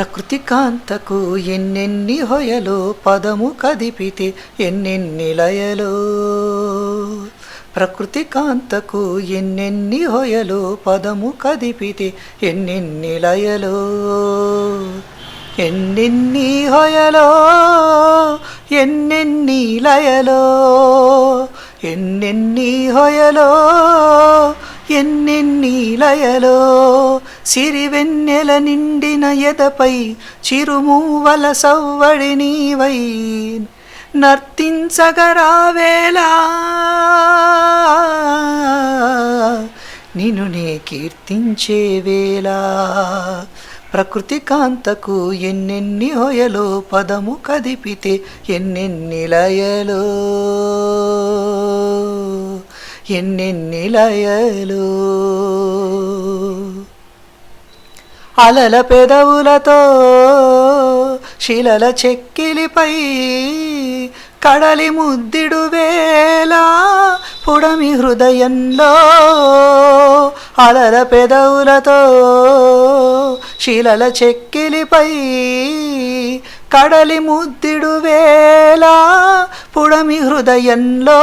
ప్రకృతి కాంతకు ఎన్నెన్ని హొయలో పదము కదిపితే ఎన్నెన్ని లయలో. ప్రకృతి కాంతకు ఎన్నెన్ని హొయలో పదము కదిపితే ఎన్నెన్ని లయలో. ఎన్నెన్ని హొయలో ఎన్నెన్ని లయలో. ఎన్నెన్ని హొయలో ఎన్నెన్ని లయలో. సిరివెన్నెల నిండిన ఎదపై చిరుమూవల సవ్వడి నీవై నర్తించగరావేలా. నిన్ను నే కీర్తించే వేళ. ప్రకృతి కాంతకు ఎన్నెన్ని హొయలో పదము కదిపితే ఎన్నెన్ని లయలో. ఎన్నెన్ని లయలో. అలల పెదవులతో శిలల చెక్కిలిపై కడలి ముద్దిడు వేళ పుడమి హృదయంలో. అలల పెదవులతో శిలల చెక్కిలిపై కడలి ముద్దిడు వేళ పుడమి హృదయంలో.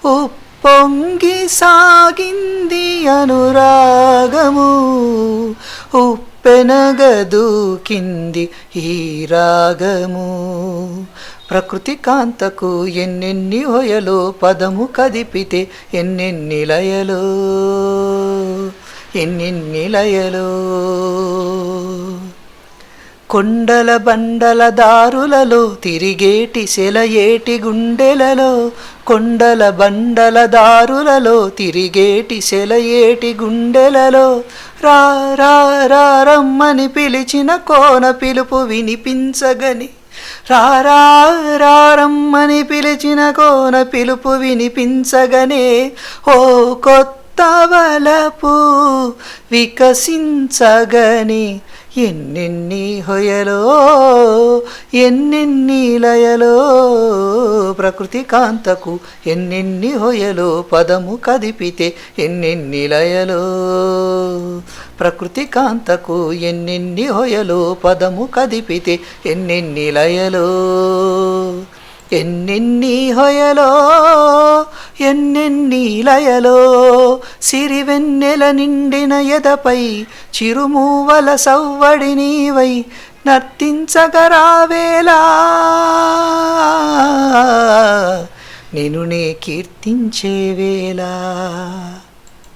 ఉప్పొంగి సాగింది అనురాగము, ఉప్పెనగదూకింది ఈ రాగము. ప్రకృతి కాంతకు ఎన్నెన్ని హొయలో పదము కదిపితే ఎన్నెన్ని లయలో. ఎన్నెన్ని లయలో. కొండల బండల దారులలో తిరిగేటి సెలయేటి గుండెలలో. కొండల బండల దారులలో తిరిగేటి సెలయేటి గుండెలలో. రా రా రా రమ్మని పిలిచిన కోన పిలుపు వినిపించగని. రా రా రా రమ్మని పిలిచిన కోన పిలుపు వినిపించగనే. ఓ కొత్త వలపు వికసించగని. ఎన్నెన్ని హొయలో ఎన్నెన్ని లయలో. ప్రకృతి కాంతకు ఎన్నెన్ని హొయలో పదము కదిపితే ఎన్నెన్ని లయలో. ప్రకృతి కాంతకు ఎన్నెన్ని హొయలో పదము కదిపితే ఎన్నెన్ని లయలో. ఎన్నెన్ని హొయలో ఎన్నెన్ని లయలో. సిరివెన్నెల నిండిన ఎదపై చిరుమూవల సవ్వడి నీవై నర్తించగరావేలా. నిన్ను నే కీర్తించే వేళ.